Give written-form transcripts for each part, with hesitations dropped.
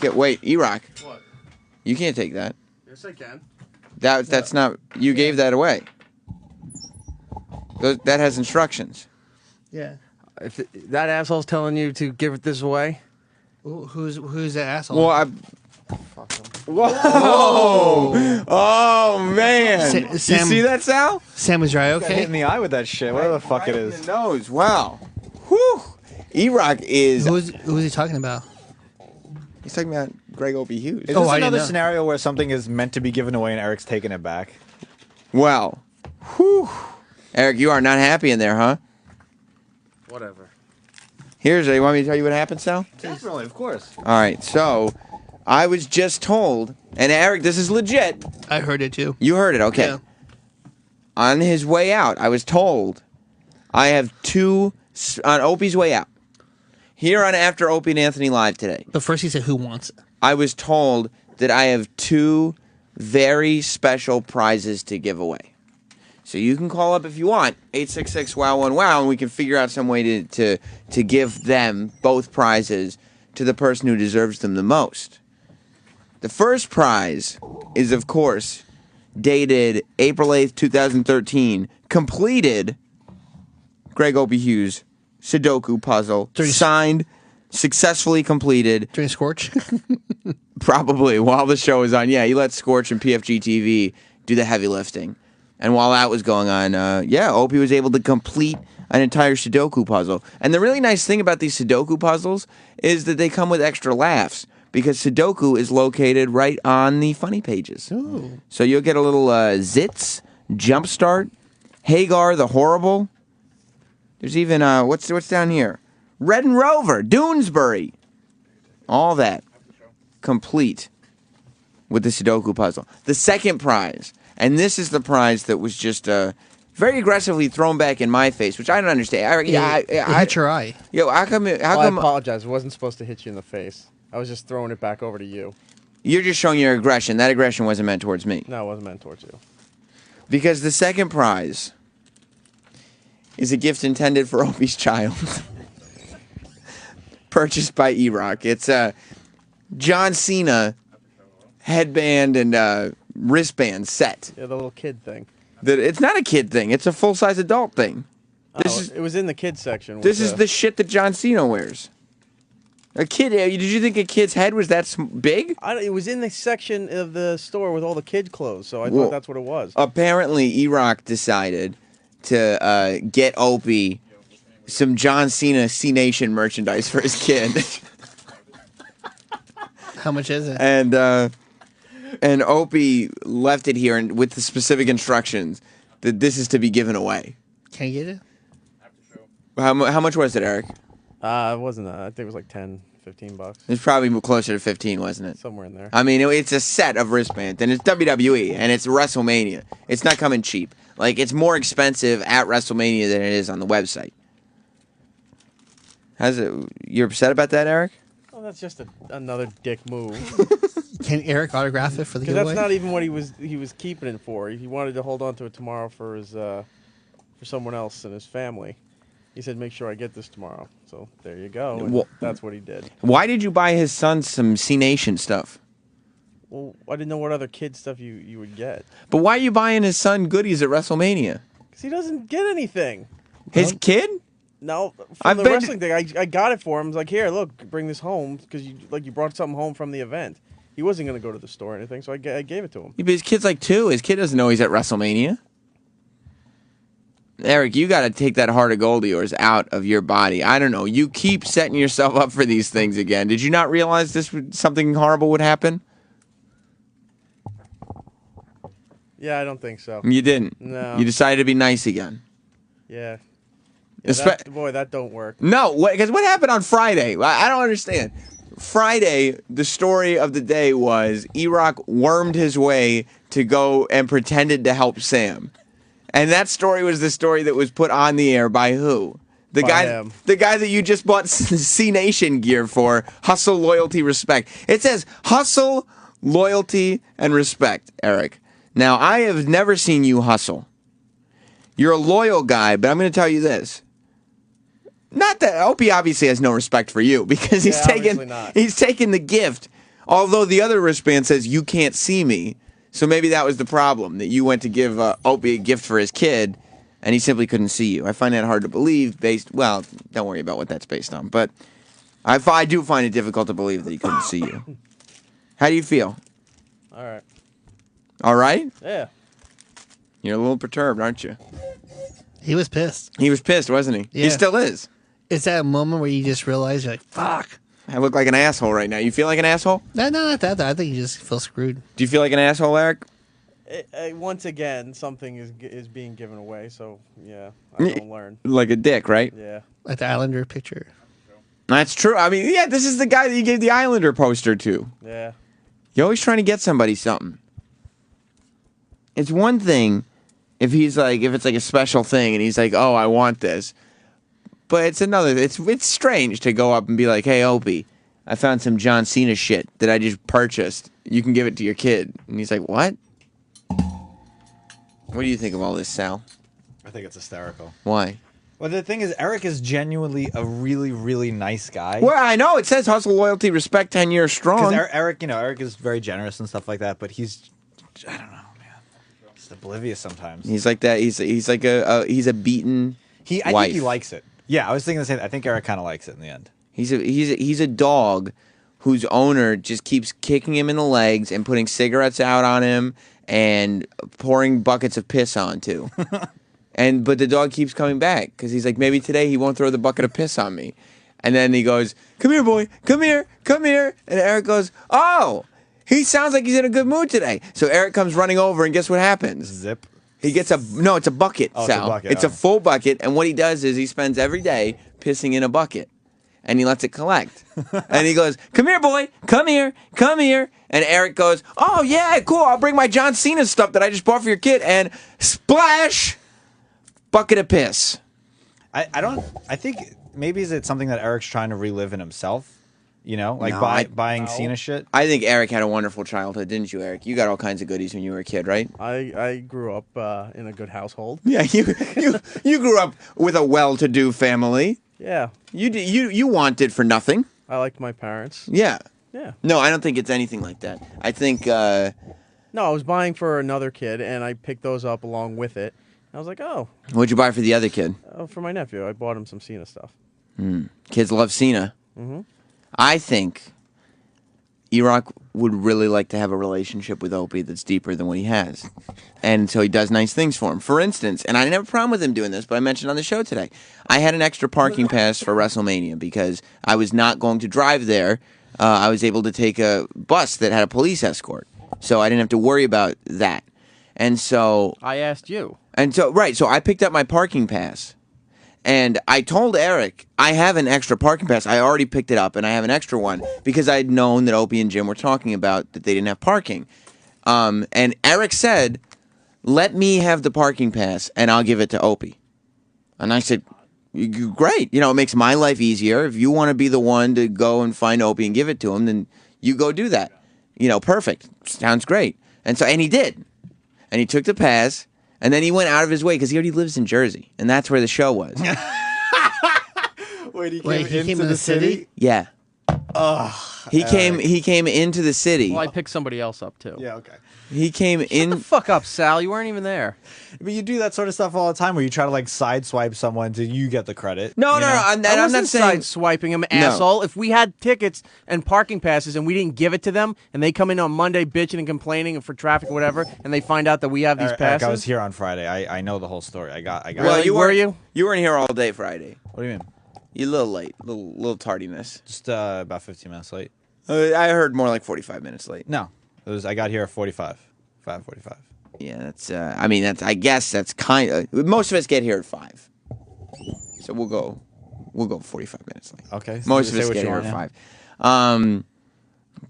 Wait, Erock. What? You can't take that. Yes, I can. That's not. You gave that away. That has instructions. Yeah. If that asshole's telling you to give this away, Who's the asshole? Well, fuck him. Whoa! Oh man! You see that, Sal? Sam was right. Got hit Okay. in the eye with that shit. Whatever the fuck it In is. the nose. Wow. Whew. Erock is. Who's he talking about? He's talking about Greg Opie Hughes. Is this I didn't another know. scenario where something is meant to be given away and Eric's taking it back? Well, whew. Eric, you are not happy in there, huh? Whatever. You want me to tell you what happened, Sal? Definitely, of course. All right, so I was just told, and Eric, this is legit. I heard it too. You heard it, okay. Yeah. On his way out, I was told I have on Opie's way out. Here on After Opie and Anthony Live today, But first he said, "Who wants it?" I was told that I have 2 very special prizes to give away. So you can call up if you want, 866-WOW-1-WOW, and we can figure out some way to give them both prizes to the person who deserves them the most. The first prize is, of course, dated April 8th, 2013, completed Greg Opie Hughes Sudoku puzzle, signed, successfully completed. During Scorch. Probably while the show was on. Yeah, he let Scorch and PFG TV do the heavy lifting. And while that was going on, Opie was able to complete an entire Sudoku puzzle. And the really nice thing about these Sudoku puzzles is that they come with extra laughs because Sudoku is located right on the funny pages. Ooh. So you'll get a little Zitz, Jumpstart, Hagar the Horrible. There's even, what's down here? Red and Rover, Doonesbury. All that complete with the Sudoku puzzle. The second prize, and this is the prize that was just very aggressively thrown back in my face, which I don't understand. It hit your eye. Yo, how come? I apologize. It wasn't supposed to hit you in the face. I was just throwing it back over to you. You're just showing your aggression. That aggression wasn't meant towards me. No, it wasn't meant towards you. Because the second prize is a gift intended for Opie's child. Purchased by Erock. It's a John Cena headband and wristband set. Yeah, the little kid thing. It's not a kid thing. It's a full-size adult thing. It was in the kids section. This is the shit that John Cena wears. A kid? Did you think a kid's head was that big? It was in the section of the store with all the kid clothes, so I thought that's what it was. Apparently, Erock decided to get Opie some John Cena C-Nation merchandise for his kid. How much is it? And Opie left it here with the specific instructions that this is to be given away. Can I get it? How much was it, Eric? It wasn't. I think it was like $10, $15. It's probably closer to 15, wasn't it? Somewhere in there. I mean, it's a set of wristbands, and it's WWE, and it's WrestleMania. It's not coming cheap. Like, it's more expensive at WrestleMania than it is on the website. You're upset about that, Eric? Oh, that's just another dick move. Can Eric autograph it for the Because giveaway? that's not even what he was keeping it for. He wanted to hold on to it tomorrow for his for someone else in his family. He said, "Make sure I get this tomorrow." So there you go. And that's what he did. Why did you buy his son some C-Nation stuff? Well, I didn't know what other kid stuff you would get. But why are you buying his son goodies at WrestleMania? Because he doesn't get anything. His kid? No, from the wrestling thing, I got it for him. I was like, "Here, look, bring this home," because you brought something home from the event. He wasn't going to go to the store or anything, so I gave it to him. Yeah, but his kid's like 2. His kid doesn't know he's at WrestleMania. Eric, you got to take that heart of gold of yours out of your body. I don't know. You keep setting yourself up for these things again. Did you not realize something horrible would happen? Yeah, I don't think so. You didn't. No. You decided to be nice again. Yeah. Boy, that don't work. No, because what happened on Friday? I don't understand. Friday, the story of the day was Erock wormed his way to go and pretended to help Sam. And that story was the story that was put on the air by who? The guy that you just bought C-Nation gear for. Hustle, loyalty, respect. It says hustle, loyalty, and respect, Eric. Now, I have never seen you hustle. You're a loyal guy, but I'm going to tell you this. Not that Opie obviously has no respect for you because he's taken the gift Although the other wristband says you can't see me. So maybe that was the problem, that you went to give Opie a gift for his kid, and he simply couldn't see you. I find that hard to believe well, don't worry about what that's based on. But I do find it difficult to believe that he couldn't see you. How do you feel? All right. All right? Yeah. You're a little perturbed, aren't you? He was pissed. He was pissed, wasn't he? Yeah. He still is. It's that moment where you just realize you're like, fuck. I look like an asshole right now. You feel like an asshole? No, not that. I think you just feel screwed. Do you feel like an asshole, Eric? Once again, something is being given away, so yeah, I don't learn. Like a dick, right? Yeah. Like the Islander picture. That's true. I mean, yeah, this is the guy that you gave the Islander poster to. Yeah. You're always trying to get somebody something. It's one thing if it's like a special thing and he's like, oh, I want this. But it's another, it's strange to go up and be like, hey, Opie, I found some John Cena shit that I just purchased. You can give it to your kid. And he's like, what? What do you think of all this, Sal? I think it's hysterical. Why? Well, the thing is, Erock is genuinely a really, really nice guy. Well, I know. It says hustle, loyalty, respect, 10 years strong. Because Erock, Erock is very generous and stuff like that, but he's, I don't know, man. He's oblivious sometimes. He's like that. He's like he's a beaten I wife. think he likes it. Yeah, I was thinking the same. I think Erock kind of likes it in the end. He's a dog whose owner just keeps kicking him in the legs and putting cigarettes out on him and pouring buckets of piss onto. But the dog keeps coming back because he's like, maybe today he won't throw the bucket of piss on me. And then he goes, come here, boy, come here, come here. And Erock goes, oh, he sounds like he's in a good mood today. So Erock comes running over, and guess what happens? Zip. He gets it's a bucket, Oh, Sal. It's a full bucket, and what he does is he spends every day pissing in a bucket, and he lets it collect. And he goes, come here, boy, come here, come here. And Erock goes, oh, yeah, cool, I'll bring my John Cena stuff that I just bought for your kid, and splash, bucket of piss. I think maybe is it something that Erock's trying to relive in himself? You know, like No, buying Cena shit? I think Erock had a wonderful childhood, didn't you, Erock? You got all kinds of goodies when you were a kid, right? I grew up in a good household. Yeah, you grew up with a well-to-do family. Yeah. You wanted for nothing. I liked my parents. Yeah. Yeah. No, I don't think it's anything like that. I think No, I was buying for another kid, and I picked those up along with it. I was like, oh. What'd you buy for the other kid? For my nephew. I bought him some Cena stuff. Kids love Cena. Mm-hmm. I think Erock would really like to have a relationship with Opie that's deeper than what he has. And so he does nice things for him. For instance, and I didn't have a problem with him doing this, but I mentioned on the show today, I had an extra parking pass for WrestleMania because I was not going to drive there. I was able to take a bus that had a police escort. So I didn't have to worry about that. And so... I asked you. And so, right, so I picked up my parking pass. And I told Erock, I have an extra parking pass. I already picked it up, and I have an extra one because I had known that Opie and Jim were talking about that they didn't have parking. And Erock said, let me have the parking pass, and I'll give it to Opie. And I said, great. You know, it makes my life easier. If you want to be the one to go and find Opie and give it to him, then you go do that. You know, perfect. Sounds great. And he did. And he took the pass. And then he went out of his way because he already lives in Jersey, and that's where the show was. Wait, he came into the city? Yeah. He came into the city. Well, I picked somebody else up too. Yeah, okay. He came in. Shut the fuck up, Sal. You weren't even there. But you do that sort of stuff all the time where you try to like sideswipe someone to you get the credit. No, you know? I'm I not wasn't saying. sideswiping him, asshole. If we had tickets and parking passes and we didn't give it to them, and they come in on Monday bitching and complaining for traffic or whatever, and they find out that we have these Erock, passes. I was here on Friday. I know the whole story. I got. Well, Really? Were you? You weren't here all day Friday. What do you mean? You're a little late, little tardiness. Just about 15 minutes late. I heard more like 45 minutes late. No, it was. I got here at 5:45. Yeah, that's. I mean, that's. I guess that's kind of. Most of us get here at 5, so we'll go 45 minutes late. Okay. So Most of say us what get you here at want, 5.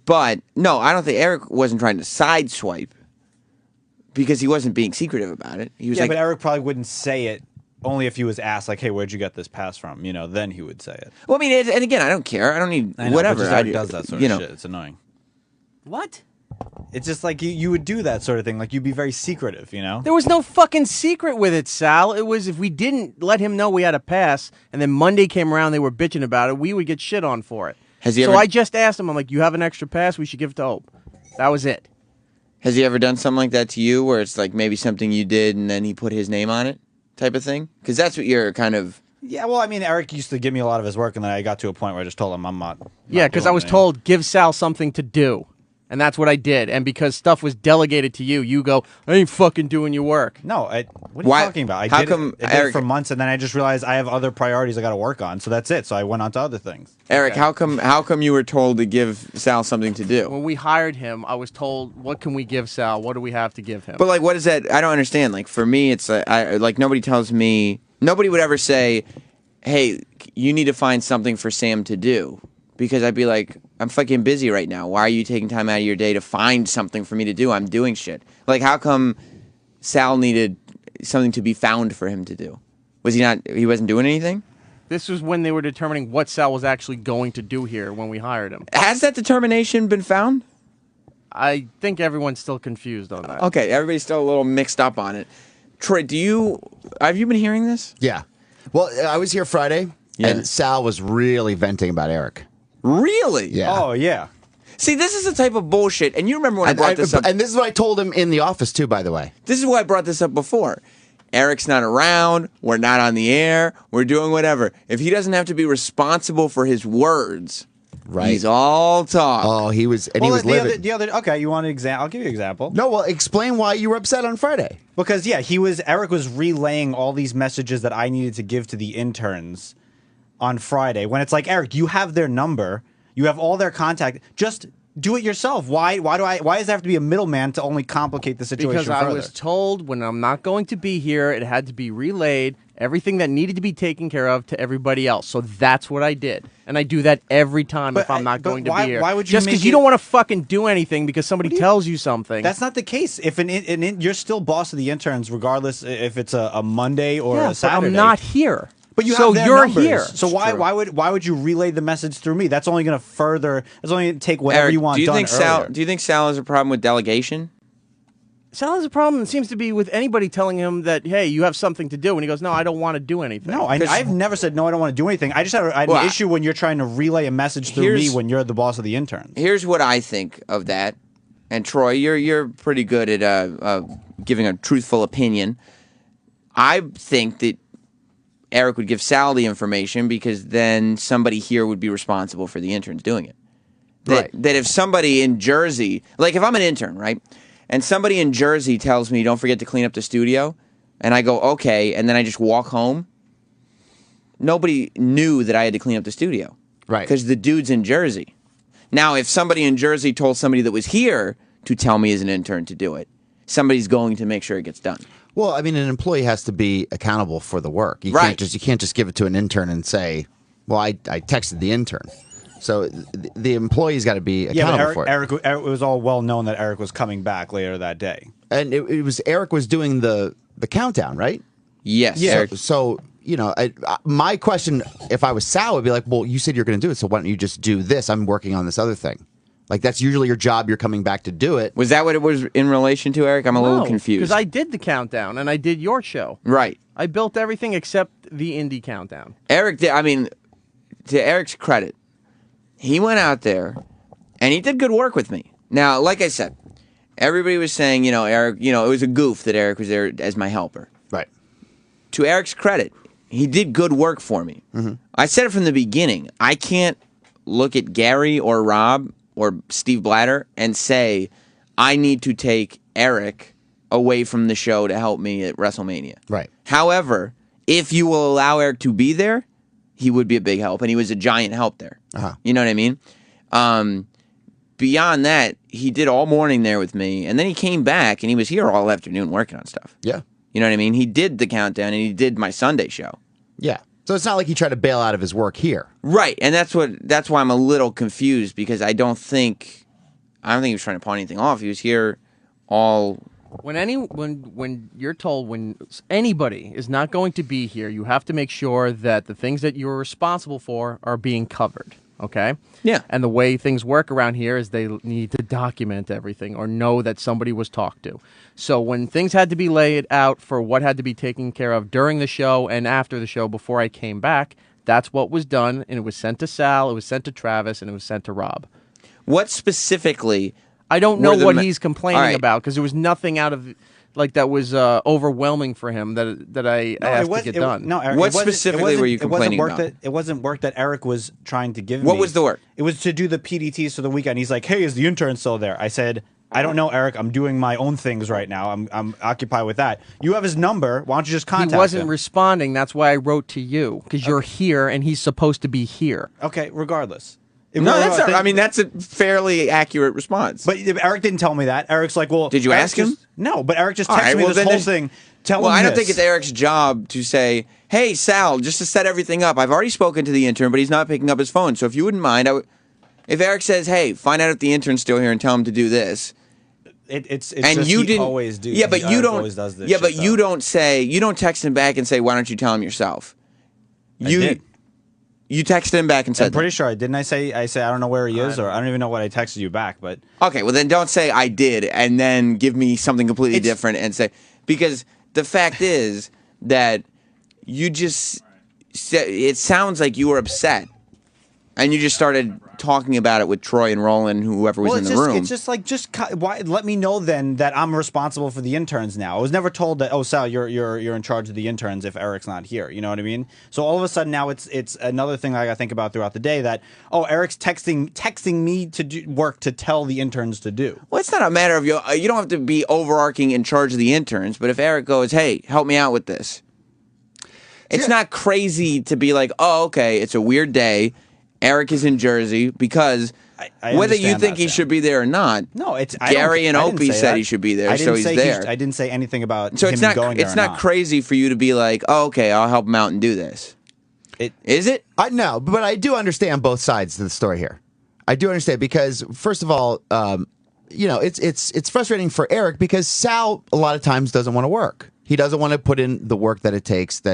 But no, I don't think Erock wasn't trying to sideswipe because he wasn't being secretive about it. He was Yeah, like, but Erock probably wouldn't say it. Only if he was asked, like, "Hey, where'd you get this pass from?" You know, then he would say it. well, I mean, and again, I don't care. I don't need I know, whatever. But Erock does that sort of shit. It's annoying. What? It's just like you would do that sort of thing. Like you'd be very secretive, you know. There was no fucking secret with it, Sal. It was if we didn't let him know we had a pass, and then Monday came around, they were bitching about it, we would get shit on for it. Has he So ever? I just asked him, I'm like, you have an extra pass, we should give it to Hope. That was it. Has he ever done something like that to you, where it's like maybe something you did and then he put his name on it, type of thing? Because that's what you're kind of. Yeah, well, I mean, Eric used to give me a lot of his work, and then I got to a point where I just told him I'm not. Yeah, because I was told, give Sal something to do. And that's what I did. And because stuff was delegated to you, you go, I ain't fucking doing your work. No, what are Why- you talking about? I how did come it, I did Eric- it for months, and then I just realized I have other priorities I got to work on. So that's it. So I went on to other things. Eric, how come you were told to give Sal something to do? When we hired him, I was told, what can we give Sal? What do we have to give him? But like, what is that? I don't understand. Like for me, it's like nobody tells me. Nobody would ever say, "Hey, you need to find something for Sam to do," because I'd be like, "I'm fucking busy right now. Why are you taking time out of your day to find something for me to do? I'm doing shit." Like, how come Sal needed something to be found for him to do? Was he not? He wasn't doing anything. This was when they were determining what Sal was actually going to do here when we hired him. Has that determination been found? I think everyone's still confused on that. Okay, everybody's still a little mixed up on it. Troy, have you been hearing this? Yeah. Well, I was here Friday, Yeah. and Sal was really venting about Eric. Really? Yeah. Oh yeah. See, this is the type of bullshit. And you remember when I brought this up? And this is what I told him in the office, too, by the way. This is why I brought this up before. Eric's not around. We're not on the air. We're doing whatever. If he doesn't have to be responsible for his words, Right. he's all talk. Oh, he was, and he Well, was livid. the other. Okay, you want an example? I'll give you an example. No, well, explain why you were upset on Friday. Because yeah, Eric was relaying all these messages that I needed to give to the interns on Friday. When it's like, Eric, you have their number, you have all their contact. Just do it yourself. Why does there have to be a middleman to only complicate the situation Because I further? was told when I'm not going to be here, it had to be relayed, everything that needed to be taken care of to everybody else. So that's what I did. And I do that every time But if I'm not but going to why- be here. why would you Just make because you it- don't want to fucking do anything because somebody tells you something. That's not the case. If you're still boss of the interns, regardless if it's a Monday or yeah, a but Saturday. I'm not here. But you so have their you're numbers. here. So why would you relay the message through me? That's only going to further. That's only going to take whatever Eric, you want do you done think Sal? earlier. Do you think Sal has a problem with delegation? Sal has a problem. It seems to be with anybody telling him that, hey, you have something to do, and he goes, no, I don't want to do anything. No, I've never said no. I don't want to do anything. I just had an Well, issue when you're trying to relay a message through me here's- when you're the boss of the interns. Here's what I think of that. And Troy, you're pretty good at giving a truthful opinion. I think that Eric would give Sal the information because then somebody here would be responsible for the interns doing it. That if somebody in Jersey, like if I'm an intern, right, and somebody in Jersey tells me don't forget to clean up the studio, and I go okay, and then I just walk home, nobody knew that I had to clean up the studio. Right. Because the dude's in Jersey. Now, if somebody in Jersey told somebody that was here to tell me as an intern to do it, somebody's going to make sure it gets done. Well, I mean, an employee has to be accountable for the work. You Right. can't just give it to an intern and say, well, I texted the intern. So the employee's got to be accountable for it. Eric, it was all well known that Eric was coming back later that day. And it was Eric was doing the countdown, right? Yes. Yeah. Eric. So you know, my question, if I was Sal, would be like, well, you said you're going to do it, so why don't you just do this? I'm working on this other thing. Like, that's usually your job. You're coming back to do it. Was that what it was in relation to, Eric? I'm a little confused. Because I did the countdown, and I did your show. Right. I built everything except the indie countdown. Eric did, I mean, to Eric's credit, he went out there and he did good work with me. Now, like I said, everybody was saying, you know, Eric, you know, it was a goof that Eric was there as my helper. Right. To Eric's credit, he did good work for me. Mm-hmm. I said it from the beginning. I can't look at Gary or Rob or Steve Blatter and say, I need to take Eric away from the show to help me at WrestleMania. Right. However, if you will allow Eric to be there, he would be a big help, and he was a giant help there. Uh-huh. You know what I mean? Beyond that, he did all morning there with me, and then he came back, and he was here all afternoon working on stuff. Yeah. You know what I mean? He did the countdown, and he did my Sunday show. Yeah. So it's not like he tried to bail out of his work here. Right, and that's why I'm a little confused, because I don't think he was trying to pawn anything off. He was here all. When you're told when anybody is not going to be here, you have to make sure that the things that you're responsible for are being covered. Okay? Yeah. And the way things work around here is they need to document everything or know that somebody was talked to. So when things had to be laid out for what had to be taken care of during the show and after the show before I came back, That's what was done, and it was sent to Sal, it was sent to Travis, and it was sent to Rob. What specifically? I don't know were the what me- he's complaining All right. about because there was nothing out of like that was overwhelming for him that I asked to get done. No, Eric, What it wasn't- specifically were you complaining about? It wasn't work that Eric was trying to give me. What was the work? It was to do the PDTs for the weekend. He's like, "Hey, is the intern still there?" I said, "I don't know, Eric. I'm doing my own things right now. I'm occupied with that. You have his number. Why don't you just contact him?" He wasn't responding. That's why I wrote to you because you're here and he's supposed to be here. Okay, regardless. No, that's a fairly accurate response. But Eric didn't tell me that. Eric's like, well, Did you Eric ask him? No, but Eric just All texted right, me well, this then whole there's- thing. Tell Well, him I don't this. think it's Eric's job to say, "Hey, Sal, just to set everything up. I've already spoken to the intern, but he's not picking up his phone. So if you wouldn't mind, if Eric says, "Hey, find out if the intern's still here and tell him to do this," It's and just you he didn't always do. Yeah, but you Eric don't. always does this Yeah, shit, but you though. don't say. You don't text him back and say, "Why don't you tell him yourself?" I did. You texted him back and said, I'm pretty sure I didn't. I say I don't know where he is, or I don't even know what I texted you back. But Okay, well then don't say I did and then give me something completely It's- different and say because the fact is that you just it sounds like you were upset and you just started talking about it with Troy and Roland, whoever was in the room. It's just like why let me know then that I'm responsible for the interns now. I was never told that. Oh, Sal, you're in charge of the interns if Eric's not here. You know what I mean? So all of a sudden now it's another thing I got to think about throughout the day that Eric's texting me to do work to tell the interns to do. Well, it's not a matter of you don't have to be overarching in charge of the interns, but if Eric goes, "Hey, help me out with this," it's not crazy to be like, "Oh, okay, it's a weird day. Eric is in Jersey," because I whether you understand think that, he Sam. should be there or not, No, it's Gary and I didn't Opie say said that. he should be there, I so didn't he's say there. I didn't say anything about So him it's not going there or not crazy for you to be like, "Oh, okay, I'll help him out and do this." Is it? I know, but I do understand both sides of the story here. I do understand because, first of all, it's frustrating for Eric because Sal a lot of times doesn't want to work. He doesn't want to put in the work that it takes. For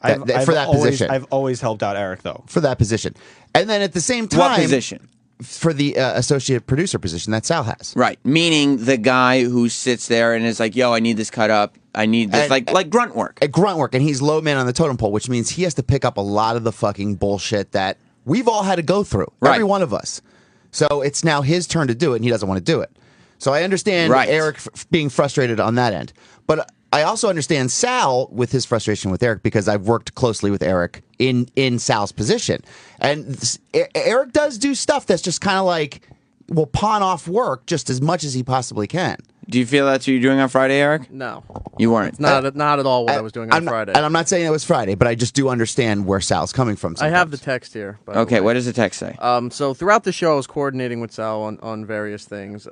that position. I've always helped out Eric though. For that position, and then at the same time, What position? For the associate producer position that Sal has. Right, meaning the guy who sits there and is like, "Yo, I need this cut up. I need this," And- like grunt work. At grunt work, and he's low man on the totem pole, which means he has to pick up a lot of the fucking bullshit that we've all had to go through. Right. Every one of us. So it's now his turn to do it, and he doesn't want to do it. So I understand Right. Eric being frustrated on that end. But I also understand Sal with his frustration with Eric because I've worked closely with Eric in Sal's position. And Eric does do stuff that's just kind of like, will pawn off work just as much as he possibly can. Do you feel that's what you're doing on Friday, Eric? No, You weren't. not at all what I was doing on Friday. And I'm not saying it was Friday, but I just do understand where Sal's coming from. I have the sometimes. text here. By the Okay, way. what does the text say? So throughout the show, I was coordinating with Sal on various things.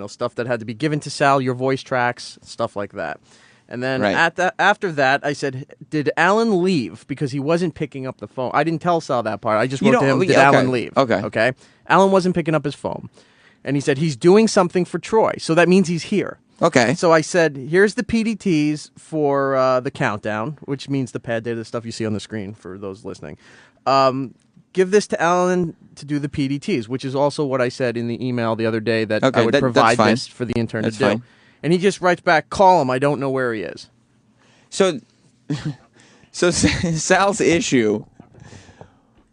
Stuff that had to be given to Sal, your voice tracks, stuff like that. And then Right. after that, I said, "Did Alan leave?" Because he wasn't picking up the phone. I didn't tell Sal that part. I just You wrote to don't- him, "Did okay, Alan leave?" okay. Okay. Alan wasn't picking up his phone, and he said he's doing something for Troy, so that means he's here. Okay. So I said, "Here's the PDTs for the countdown," which means the pad data, the stuff you see on the screen for those listening. Give this to Alan to do the PDTs, which is also what I said in the email the other day that Okay, I would that's provide fine. this for the intern That's to do. fine. And he just writes back, "Call him. I don't know where he is." So Sal's issue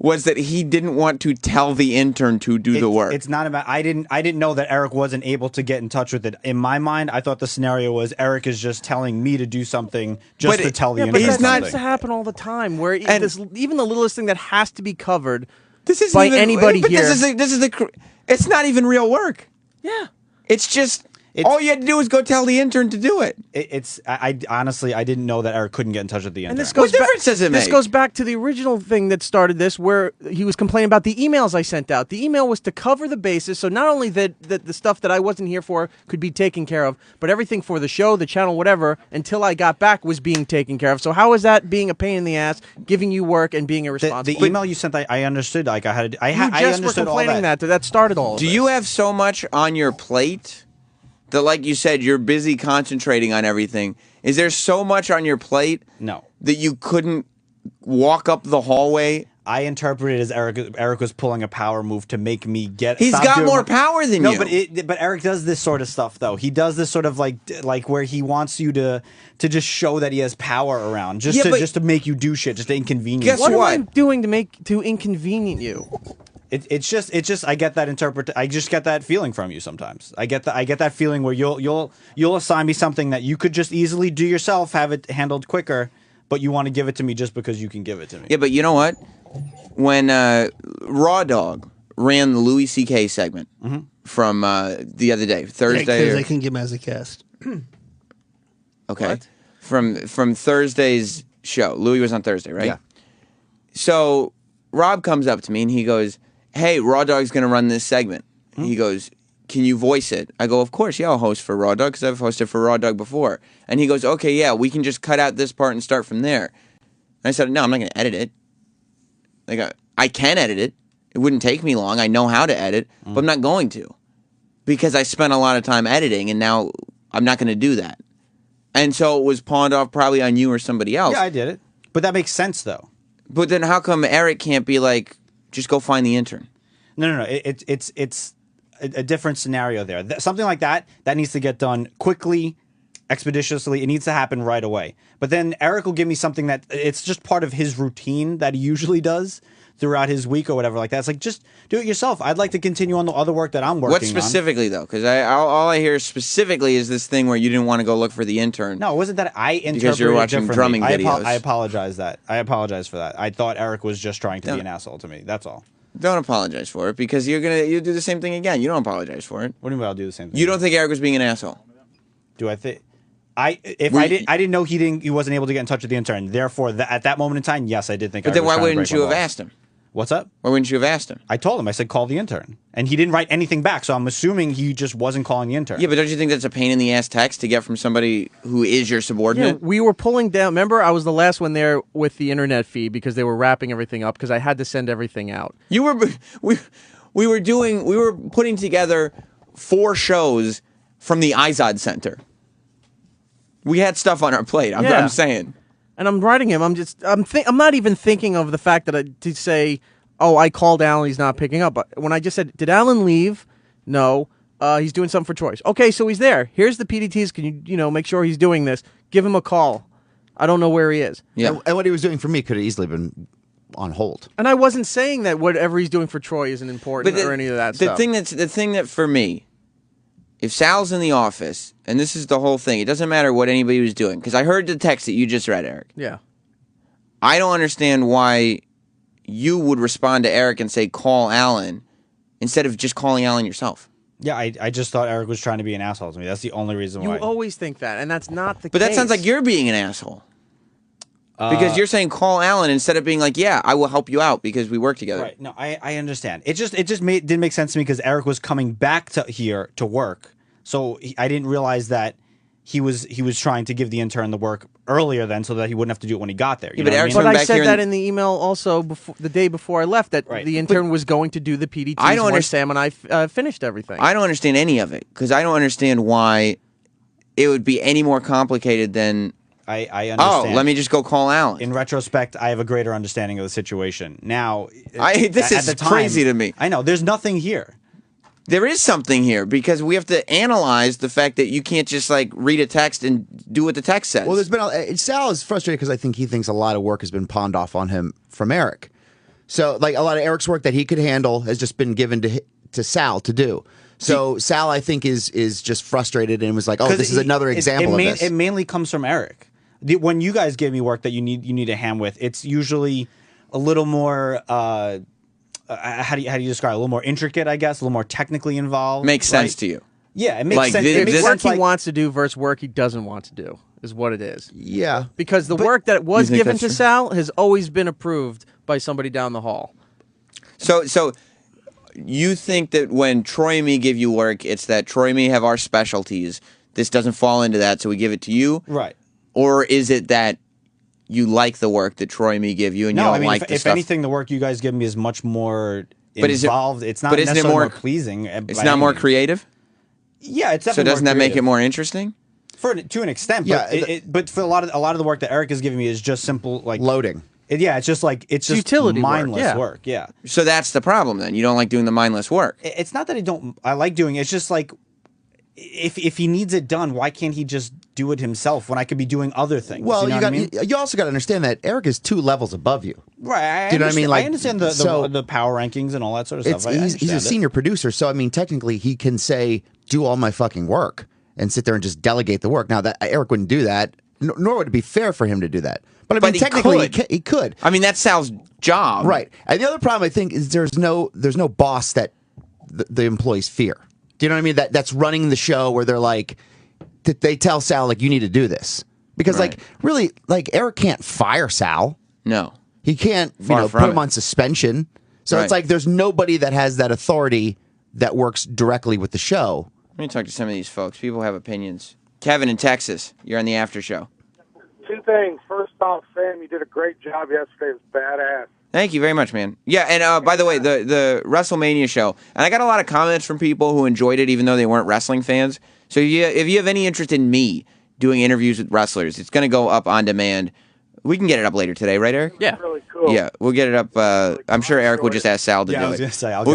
was that he didn't want to tell the intern to do the work. It's not about. I didn't know that Eric wasn't able to get in touch with it. In my mind, I thought the scenario was Eric is just telling me to do something just But to it- tell the yeah, intern but he's that not- seems to happen all the time, where And- even the littlest thing that has to be covered this is by anybody but here. This is the. It's not even real work. Yeah. It's just all you had to do was go tell the intern to do it. I honestly I didn't know that Eric couldn't get in touch with the intern. And this What goes back, difference does it This make? goes back to the original thing that started this, where he was complaining about the emails I sent out. The email was to cover the bases, so not only that the stuff that I wasn't here for could be taken care of, but everything for the show, the channel, whatever, until I got back was being taken care of. So how is that being a pain in the ass, giving you work and being irresponsible? the email you sent, I understood. Like I had, I you I just were understood all complaining that. that started all of Do this. you have so much on your plate that, like you said, you're busy concentrating on everything? Is there so much on your plate No. that you couldn't walk up the hallway I interpret it as Eric was pulling a power move to make me get. He's stop got doing more what- power than no, you. but Eric does this sort of stuff though. He does this sort of like where he wants you to just show that he has power around, Yeah, but- just to make you do shit, just to inconvenience. Guess you. What am I what? doing to inconvenient you? It's just I get that I just get that feeling from you sometimes. I get that feeling where you'll assign me something that you could just easily do yourself, have it handled quicker, but you want to give it to me just because you can give it to me. Yeah, but you know what? When Raw Dog ran the Louis C.K. segment from the other day, Thursday. Because or- I can get him as a guest. Okay. What? From Thursday's show. Louis was on Thursday, right? Yeah. So Rob comes up to me and he goes, "Hey, Raw Dog's going to run this segment." He goes, "Can you voice it?" I go, "Of course, yeah, I'll host for Raw Dog because I've hosted for Raw Dog before." And he goes, "Okay, yeah, we can just cut out this part and start from there." And I said, "No, I'm not going to edit it. Like, I can edit it. It wouldn't take me long. I know how to edit, but I'm not going to because I spent a lot of time editing, and now I'm not going to do that." And so it was pawned off probably on you or somebody else. Yeah, I did it, but that makes sense though. But then how come Eric can't be like, just go find the intern? No. It's a different scenario there. Something like that needs to get done quickly, expeditiously. It needs to happen right away. But then Eric will give me something that it's just part of his routine that he usually does throughout his week or whatever like that. It's like, just do it yourself. I'd like to continue on the other work that I'm working What specifically, though? Because all I hear specifically is this thing where you didn't want to go look for the intern. on. No, it wasn't that I interpreted Because you're watching it differently. drumming videos. I apologize that. I apologize for that. I thought Eric was just trying to be an asshole to me. That's all. Don't apologize for it because you do the same thing again. You don't apologize for it. What do you mean I'll do the same thing? You don't think Eric was being an asshole? Do I think? Were I didn't know he wasn't able to get in touch with the intern. Therefore, at that moment in time, yes, I did think. But then why wouldn't you have asked him? What's up? Why wouldn't you have asked him? I told him. I said call the intern, and he didn't write anything back. So I'm assuming he just wasn't calling the intern. Yeah, but don't you think that's a pain in the ass text to get from somebody who is your Yeah, subordinate? we were pulling down. Remember, I was the last one there with the internet feed because they were wrapping everything up because I had to send everything out. You were we were putting together 4 shows from the Izod Center. We had stuff on our plate. Yeah. I'm saying. And I'm writing him. I'm not even thinking of the fact that to say, "Oh, I called Alan. He's not picking up." But when I just said, "Did Alan leave?" No. He's doing something for Choice. Okay, so he's there. Here's the PDTs. Can you make sure he's doing this? Give him a call. I don't know where he is. Yeah. And what he was doing for me could have easily been on hold. And I wasn't saying that whatever he's doing for Troy isn't important or any of that stuff. The thing that for me, if Sal's in the office, and this is the whole thing, it doesn't matter what anybody was doing, because I heard the text that you just read, Eric. Yeah. I don't understand why you would respond to Eric and say, call Alan, instead of just calling Alan yourself. Yeah, I just thought Eric was trying to be an asshole to me. That's the only reason You why. always think that, and that's not the But case. that sounds like you're being an asshole. Because you're saying call Alan instead of being like, yeah, I will help you out because we work together. Right. No, I understand. It just didn't make sense to me because Eric was coming back to here to work, so I didn't realize that he was trying to give the intern the work earlier then, so that he wouldn't have to do it when he got there. You but know what I Eric's mean? But coming I back said here that and- in the email also the day before I left that Right. the intern was going to do the PDTs I don't once underst- Sam and I finished everything. I don't understand any of it because I don't understand why it would be any more complicated than, I oh, understand. let me just go call Alan. In retrospect, I have a greater understanding of the situation now. This at is the time, crazy to me. I know there's nothing here. There is something here because we have to analyze the fact that you can't just like read a text and do what the text says. Well, there's been Sal is frustrated because I think he thinks a lot of work has been pawned off on him from Eric. So, like a lot of Eric's work that he could handle has just been given to Sal to do. So Sal, I think, is just frustrated and was like, "Oh, this is another example of this." It mainly comes from Eric. When you guys give me work that you need a hand with, it's usually a little more. How do you describe it? A little more intricate, I guess. A little more technically involved. Makes sense right? to you. Yeah, it makes Like, sense. this- It makes this- work sense, he like- wants to do versus work he doesn't want to do is what it is. Yeah. Because the work that was You think given that's to true? Sal has always been approved by somebody down the hall. So you think that when Troy and me give you work, it's that Troy and me have our specialties. This doesn't fall into that, so we give it to you? Right. Or is it that you like the work that Troy and me give you and you No, don't I mean, like if the stuff? anything, the work you guys give me is much more But is it- involved. It's not but isn't it necessarily more- more pleasing. It's not more creative? Yeah, it's So definitely doesn't more that make it creative. more interesting? to an extent? Yeah, But, but for a lot of the work that Eric is giving me is just simple, like Loading. Yeah, it's just like it's just utility work, mindless yeah. work. Yeah. So that's the problem then. You don't like doing the mindless work. It's not that I like doing it. It's just like if he needs it done, why can't he just do it himself when I could be doing other things? Well, you know what I mean? you also got to understand that Erock is 2 levels above you. Right. Do you know what I mean? Like, I understand the power rankings and all that sort of stuff. He's a senior producer, so I mean, technically, he can say, "Do all my fucking work," and sit there and just delegate the work. Now, that Erock wouldn't do that, nor would it be fair for him to do that. But I mean, he technically, could. he could. I mean, that's Sal's job. Right. And the other problem, I think, is there's no boss that the employees fear. Do you know what I mean? That's running the show where they're like, they tell Sal, like, you need to do this. Because, Right. like, really, like, Erock can't fire Sal. No. He can't, Far from put him it. on suspension. So Right. it's like there's nobody that has that authority that works directly with the show. Let me talk to some of these folks. People have opinions. Kevin in Texas, you're on the after show. 2 things. First off, Sam, you did a great job yesterday. It was badass. Thank you very much, man. Yeah, and by the way, the WrestleMania show, and I got a lot of comments from people who enjoyed it even though they weren't wrestling fans. So if you have any interest in me doing interviews with wrestlers, it's going to go up on demand. We can get it up later today, right, Eric? Yeah. Really cool. Yeah, we'll get it up. I'm sure Eric will just ask Sal to do Yeah, it. I was gonna say we'll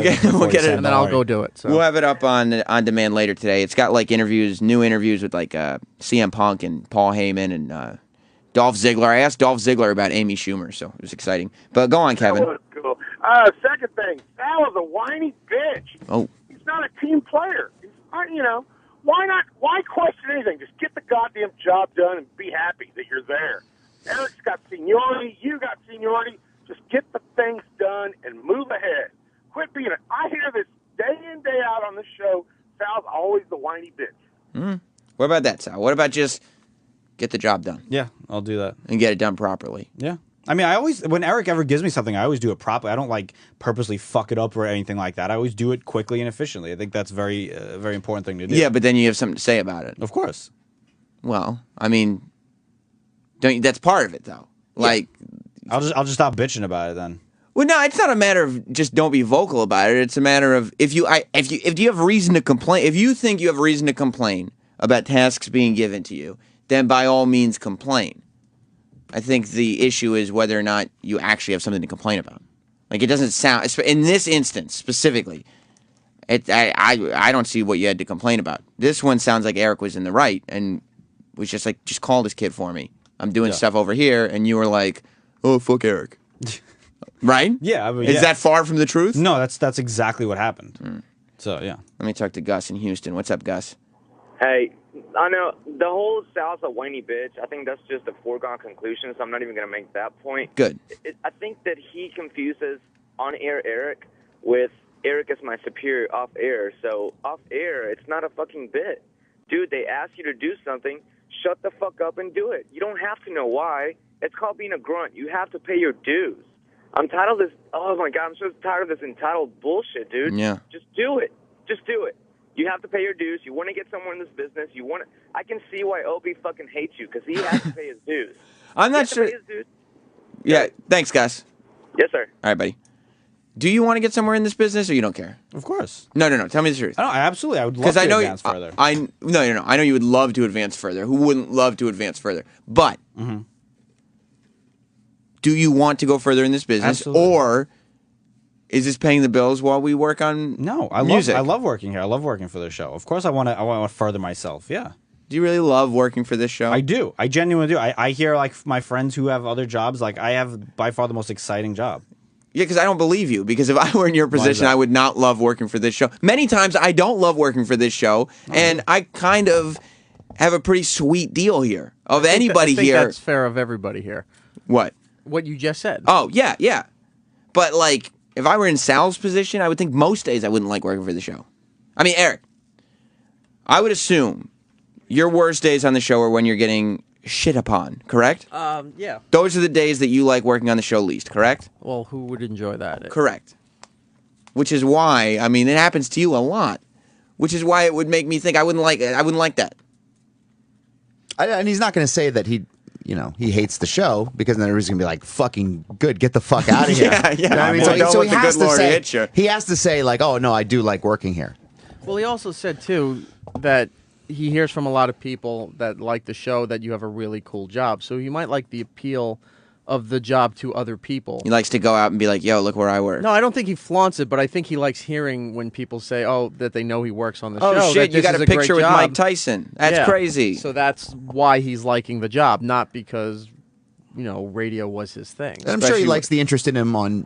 get it, And then I'll go do it. So. We'll have it up on demand later today. It's got like new interviews with like CM Punk and Paul Heyman and Dolph Ziggler. I asked Dolph Ziggler about Amy Schumer, so it was exciting. But go on, Kevin. That was cool. Second thing, Sal is a whiny bitch. Oh, He's not a team player. He's, why not? Why question anything? Just get the goddamn job done and be happy that you're there. Eric's got seniority. You got seniority. Just get the things done and move ahead. Quit being I hear this day in, day out on this show. Sal's always the whiny bitch. what about that, Sal? What about just get the job done Yeah, I'll do that. and get it done properly? Yeah. I mean, when Eric ever gives me something, I always do it properly. I don't like purposely fuck it up or anything like that. I always do it quickly and efficiently. I think that's very important thing to do. Yeah, but then you have something to say about it. Of course. Well, I mean, that's part of it, though. Like, I'll just stop bitching about it then. well, no, it's not a matter of just don't be vocal about it. It's a matter of if you have reason to complain. If you think you have reason to complain about tasks being given to you, then by all means complain. I think the issue is whether or not you actually have something to complain about. Like, it doesn't sound, in this instance specifically, I don't see what you had to complain about. This one sounds like Eric was in the right and was just like, just call this kid for me. I'm doing stuff over here, and you were like, oh, fuck Eric. Right? Yeah. I mean, Is that far from the truth? No, that's exactly what happened. So, yeah. Let me talk to Gus in Houston. What's up, Gus? Hey, I know the whole Sal's a whiny bitch. I think that's just a foregone conclusion, so I'm not even going to make that point. Good. I think that he confuses on-air Eric with Eric is my superior off-air. So off-air, it's not a fucking bit. Dude, they ask you to do something, shut the fuck up and do it. You don't have to know why. It's called being a grunt. You have to pay your dues. I'm tired of this. Oh, my God, I'm so tired of this entitled bullshit, dude. Yeah. Just do it. Just do it. You have to pay your dues. You want to get somewhere in this business. I can see why Opie fucking hates you because he has to pay his dues. I'm not He sure. has to pay his dues. Yeah, thanks, Gus. Yes, sir. All right, buddy. Do you want to get somewhere in this business, or you don't care? Of course. No. Tell me the truth. I absolutely. I would love Because to I know advance further. No. I know you would love to advance further. Who wouldn't love to advance further? But do you want to go further in this business, Absolutely. or is this paying the bills while we work on No, I music? love working here. I love working for this show. Of course, I want to further myself. Yeah, Do you really love working for this show? I do. I genuinely do. I hear like my friends who have other jobs. Like I have by far the most exciting job. Yeah, because I don't believe you. Because if I were in your is position, that? I would not love working for this show. Many times, I don't love working for this show, and I kind of have a pretty sweet deal here. Of anybody I think here, that's fair of everybody here. what? What you just said. Oh, yeah. But, like, if I were in Sal's position, I would think most days I wouldn't like working for the show. I mean, Eric, I would assume your worst days on the show are when you're getting shit upon, correct? Yeah. Those are the days that you like working on the show least, correct? Well, who would enjoy that? Correct. Which is why, I mean, it happens to you a lot. Which is why it would make me think I wouldn't like that. And he's not going to say that he hates the show, because then everybody's going to be like, fucking good, get the fuck out of here. Yeah. You know what I mean? Well, don't So let he the has good to Lord say, hit you. he has to say, like, oh, no, I do like working here. Well, he also said, too, that he hears from a lot of people that like the show that you have a really cool job. So you might like the appeal of the job to other people. He likes to go out and be like, "Yo, look where I work." No, I don't think he flaunts it, but I think he likes hearing when people say, "Oh, that they know he works on the Oh show." shit! that You this got is a great picture with job. Mike Tyson. That's Yeah. crazy. So that's why he's liking the job, not because radio was his thing. And I'm sure he likes the interest in him on,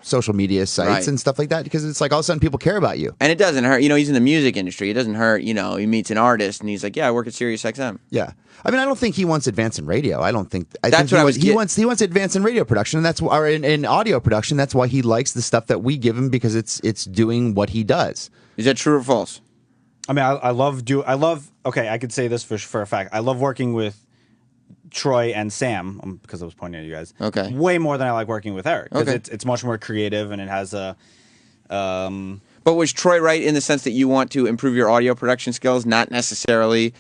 social media sites Right. and stuff like that because it's like all of a sudden people care about you. And it doesn't hurt. He's in the music industry. It doesn't hurt. He meets an artist and he's like, "Yeah, I work at Sirius XM." Yeah. I mean, I don't think he wants advance in radio. I think That's what I was he wants advance in radio production, and that's or in audio production. That's why he likes the stuff that we give him because it's doing what he does. Is that true or false? I mean, I love. Okay, I could say this for a fact. I love working with Troy and Sam because I was pointing at you guys. Okay. Way more than I like working with Eric because Okay. it's much more creative and it has a. But was Troy right in the sense that you want to improve your audio production skills, not necessarily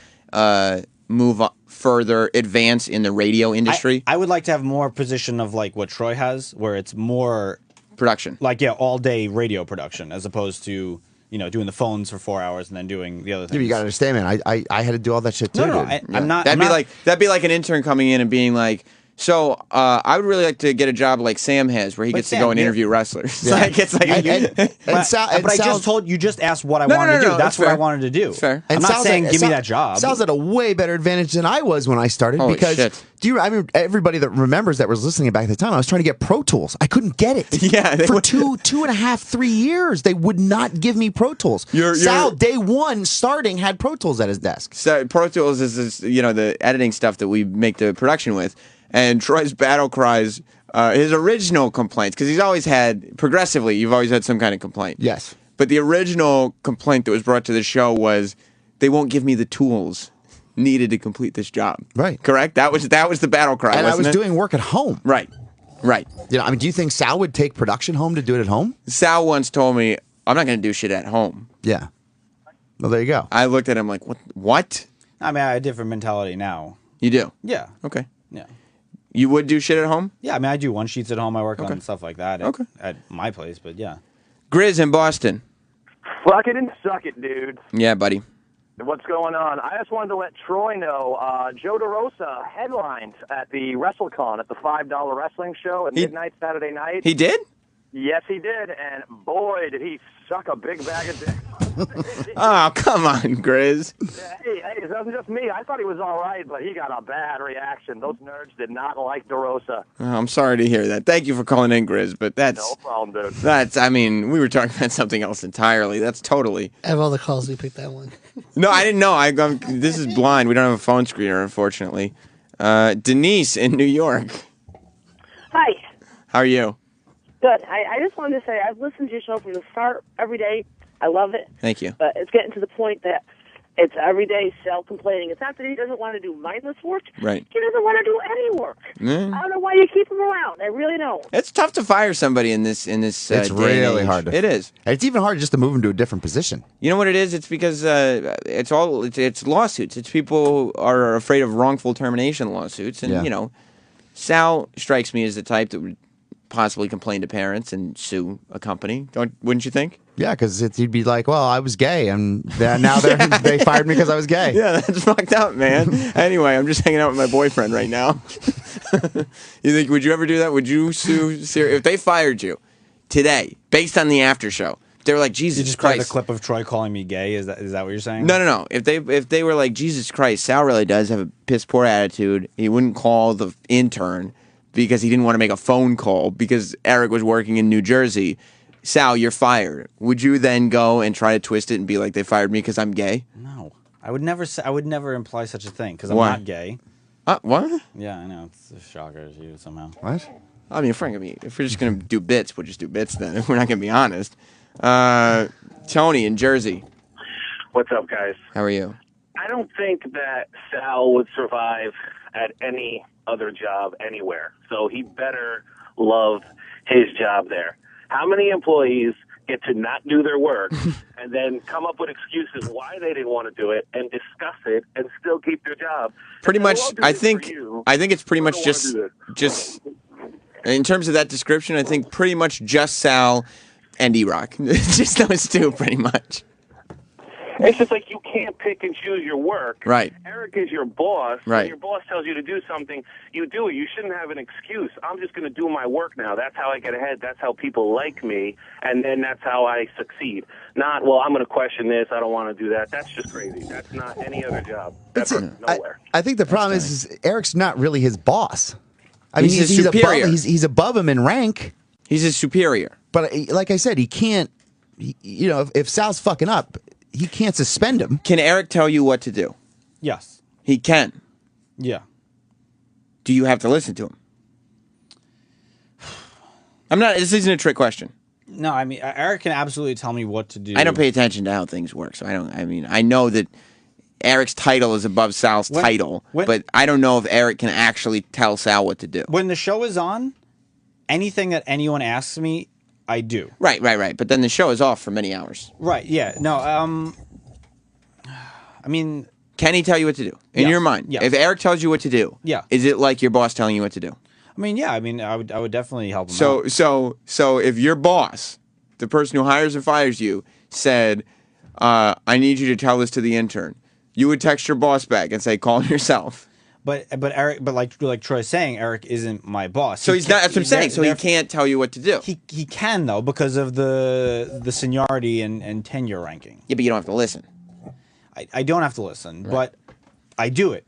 move further, advance in the radio industry? I would like to have more position of like what Troy has, where it's more production, like all day radio production, as opposed to doing the phones for 4 hours and then doing the other things. Yeah, you got to understand, man. I had to do all that shit too. No, dude. I'm not. That'd be like an intern coming in and being like, "So I would really like to get a job like Sam has, where he gets to go and interview wrestlers." Yeah. It's like I just told you just asked what I wanted to do. That's what I wanted to do. Fair. I'm not saying give me that job. Sal's at a way better advantage than I was when I started Holy because shit. I mean everybody that remembers that was listening back at the time, I was trying to get Pro Tools. I couldn't get it. Yeah, they for would- 2.5, 3 years, they would not give me Pro Tools. Sal, day one starting, had Pro Tools at his desk. So Pro Tools is this, the editing stuff that we make the production with. And Troy's battle cries, his original complaints, because he's always had, progressively, you've always had some kind of complaint. Yes. But the original complaint that was brought to the show was, they won't give me the tools needed to complete this job. Right. Correct? That was the battle cry, And I wasn't was it? doing work at home. Right. I mean, do you think Sal would take production home to do it at home? Sal once told me, "I'm not going to do shit at home." Yeah. Well, there you go. I looked at him like, what? I mean, I have a different mentality now. You do? Yeah. Okay. Yeah. You would do shit at home? Yeah, I mean, I do one sheets at home. I work on stuff like that Okay. at my place, but yeah. Grizz in Boston. Fuck it and suck it, dude. Yeah, buddy. What's going on? I just wanted to let Troy know Joe DeRosa headlined at the WrestleCon at the $5 wrestling show at midnight Saturday night. He did? Yes, he did, and boy, did he suck a big bag of dick. Oh, come on, Grizz. Hey, it wasn't just me. I thought he was all right, but he got a bad reaction. Those nerds did not like DeRosa. Oh, I'm sorry to hear that. Thank you for calling in, Grizz, but No that's problem, dude. I mean, we were talking about something else entirely. That's totally. Out of all the calls, we picked that one. No, I didn't know. This is blind. We don't have a phone screener, unfortunately. Denise in New York. Hi. How are you? Good. I just wanted to say I've listened to your show from the start every day. I love it. Thank you. But it's getting to the point that it's every day Sal complaining. It's not that he doesn't want to do mindless work. Right. He doesn't want to do any work. Mm. I don't know why you keep him around. I really don't. It's tough to fire somebody in this. It's day and really age. hard. It is. It's even harder just to move him to a different position. You know what it is? It's because it's lawsuits. It's people who are afraid of wrongful termination lawsuits, and Yeah. Sal strikes me as the type that would possibly complain to parents and sue a company. Wouldn't you think? Yeah, because he'd be like, "Well, I was gay, and now they fired me because I was gay." Yeah, that's fucked up, man. Anyway, I'm just hanging out with my boyfriend right now. You think, would you ever do that? Would you sue Sirius? If they fired you today, based on the Aftershow, they were like, Jesus You just played Christ. the clip of Troy calling me gay. Is that what you're saying? No. If they were like, Jesus Christ, Sal really does have a piss poor attitude. He wouldn't call the intern because he didn't want to make a phone call because Eric was working in New Jersey. Sal, you're fired. Would you then go and try to twist it and be like, they fired me because I'm gay? No, I would never imply such a thing because I'm Why? not gay. What? Yeah, I know it's a shocker to you somehow. What? I mean, Frank, if we're just going to do bits, we'll just do bits then. If we're not going to be honest. Tony in Jersey. What's up, guys? How are you? I don't think that Sal would survive at any other job anywhere. So he better love his job there. How many employees get to not do their work and then come up with excuses why they didn't want to do it and discuss it and still keep their job? Pretty And much, they'll do I this think for you. it's pretty I much don't wanna do just in terms of that description, I think pretty much just Sal and Erock. Just those two, pretty much. It's just like you can't pick and choose your work. Right. Eric is your boss. Right. When your boss tells you to do something, you do it. You shouldn't have an excuse. I'm just going to do my work now. That's how I get ahead. That's how people like me, and then that's how I succeed. Not, well, I'm going to question this. I don't want to do that. That's just crazy. That's not any other job. Ever, nowhere. I think the problem is Eric's not really his boss. I mean, He's his superior. He's above him in rank. He's his superior. But like I said, he can't. If Sal's fucking up, he can't suspend him. Can Eric tell you what to do? Yes. He can. Yeah. Do you have to listen to him? This isn't a trick question. No, I mean, Eric can absolutely tell me what to do. I don't pay attention to how things work, so I know that Eric's title is above Sal's title, but I don't know if Eric can actually tell Sal what to do. When the show is on, anything that anyone asks me, I do. Right. But then the show is off for many hours. Right, yeah. No, I mean... Can he tell you what to do? In your mind? Yes. If Eric tells you what to do, is it like your boss telling you what to do? I mean, yeah. I mean, I would definitely help him out. So if your boss, the person who hires and fires you, said, I need you to tell this to the intern, you would text your boss back and say, call him yourself. But Eric, like Troy's saying, Eric isn't my boss. So he's not. That's what I'm saying. So he can't tell you what to do. He can though because of the seniority and tenure ranking. Yeah, but you don't have to listen. I don't have to listen, but I do it.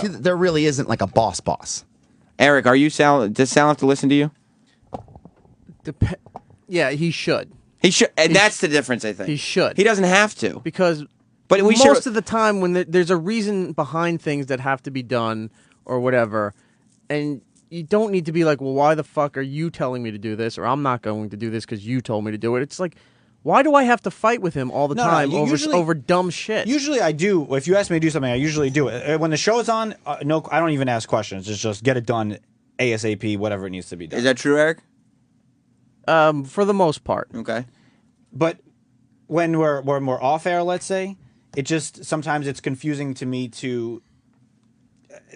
See, there really isn't like a boss. Eric, are you Sal? Does Sal have to listen to you? Yeah, he should. He should, and that's the difference. I think He should. He doesn't have to Because But most of the time when there's a reason behind things that have to be done or whatever, and you don't need to be like, well, why the fuck are you telling me to do this? Or I'm not going to do this because you told me to do it. It's like, why do I have to fight with him all the time over dumb shit? Usually I do. If you ask me to do something, I usually do it. When the show is on, no, I don't even ask questions. It's just get it done ASAP, whatever it needs to be done. Is that true, Eric? For the most part. Okay. But when we're off air, let's say, it just sometimes it's confusing to me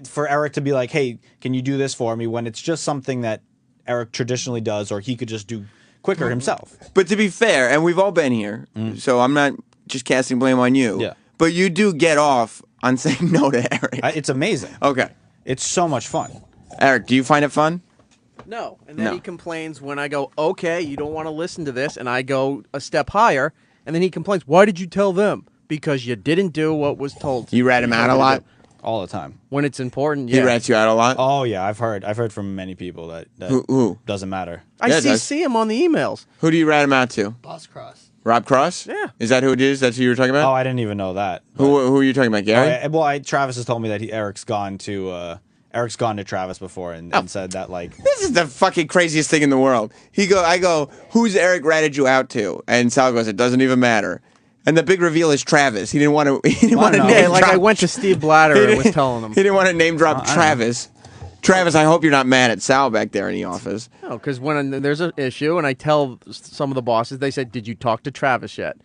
for Eric to be like, hey, can you do this for me? When it's just something that Eric traditionally does, or he could just do quicker himself. But to be fair, and we've all been here, so I'm not just casting blame on you. Yeah. But you do get off on saying no to Eric. It's amazing. Okay. It's so much fun. Eric, do you find it fun? No. And then he complains when I go, okay, you don't want to listen to this, and I go a step higher, and then he complains, why did you tell them? Because you didn't do what was told. You rat him out a lot? All the time. When it's important, yeah. He rats you out a lot? Oh, yeah. I've heard from many people that who? Doesn't matter. I see him on the emails. Who do you rat him out to? Boss Cross. Rob Cross? Yeah. Is that who it is? That's who you were talking about? Oh, I didn't even know that. Who are you talking about, Gary? Travis has told me that Eric's gone to Travis before and said that, like... This is the fucking craziest thing in the world. I go, who's Eric ratted you out to? And Sal goes, it doesn't even matter. And the big reveal is Travis. He didn't want to. He didn't want to name drop. I went to Steve Blatter and was telling him. He didn't want to name drop Travis. Travis, I hope you're not mad at Sal back there in the office. No, because when there's an issue and I tell some of the bosses, they said, "Did you talk to Travis yet?"